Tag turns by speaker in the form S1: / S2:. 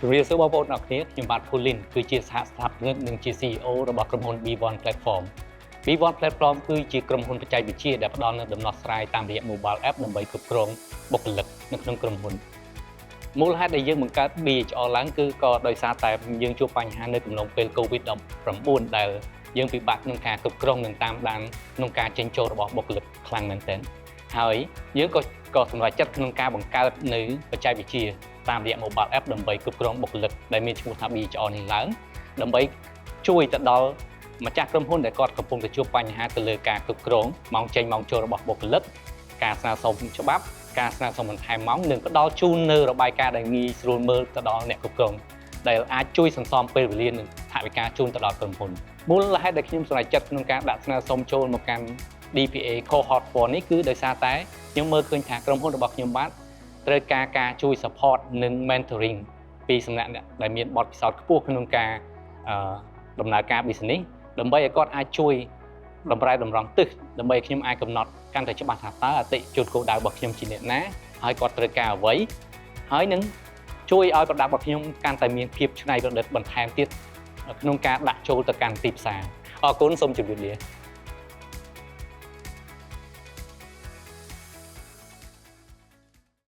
S1: Real សួរបងប្អូនអរគ្នាខ្ញុំបាទ Pulin គឺជាសហស្ថាបនិកនិងជា CEO របស់ក្រុមហ៊ុន B1 Platform B1 Platform គឺជាក្រុមហ៊ុនបច្ចេកវិទ្យាដែលផ្ដល់នូវដំណោះស្រាយតាមរយៈ Mobile App ដើម្បីគ្រប់គ្រងបុគ្គលិកនៅក្នុងក្រុមហ៊ុនមូលហេតុដែលយើងបង្កើត BHR ឡើងគឺក៏ដោយសារតែយើងជួបបញ្ហានៅកំឡុងពេល COVID-19 ដែលយើងពិបាកក្នុងការគ្រប់គ្រងនិងតាមដានក្នុងការចេញចូលរបស់បុគ្គលិកខ្លាំងមែនទែនហើយយើងក៏សម្រេចចិត្តក្នុងការបង្កើតនៅបច្ចេកវិទ្យាតាមរយៈ Mobile App ដើម្បីគ្រប់គ្រងបុគ្គលិកដែលមានឈ្មោះថា BHR នេះឡើងដើម្បីជួយទៅដល់ម្ចាស់ក្រុមហ៊ុនដែលគាត់កំពុងតែជួបបញ្ហាទៅលើការគ្រប់គ្រងម៉ោងចេញម៉ោងចូលរបស់បុគ្គលិកការស្នើសុំច្បាប់ការស្នើសុំបន្ថែមម៉ោងនិងផ្ដល់ជូននៅរបាយការណ៍ដែលងាយស្រួលមើលទៅដល់អ្នកគ្រប់គ្រងដែលអាចជួយសន្សំពេលវេលានិងថវិកាជូនទៅដល់ក្រុមហ៊ុនមូលហេតុដែលខ្ញុំសម្រេចចិត្តក្នុងការដាក់ស្នើសុំចូលមកកាន់ DPA Cohort 4នេះគឺដោយសារតែខ្ញុំមើលឃើញថាក្រុមហ៊ុនរបស់ខ្ញុំបាទត្រូវការជួយ support និង mentoring ពីសំណាក់អ្នកដែលមានបទពិសោធន៍ខ្ពស់ក្នុងការដំណើរការ business ដើម្បីឲ្យគាត់អាចជួយតម្រែតម្រង់ទិសដើម្បីខ្ញុំអាចកំណត់កាន់តែច្បាស់ថាតើអតិថិជនគោលដៅរបស់ខ្ញុំជាអ្នកណាហើយគាត់ត្រូវការអ្វីហើយនឹងជួយឲ្យ product របស់ខ្ញុំកាន់តែមានភាពច្នៃប្រឌិតបន្ថែមទៀតក្នុងការដាក់ចូលទៅកាន់ទីផ្សារអរគុណសូមជម្រាបលា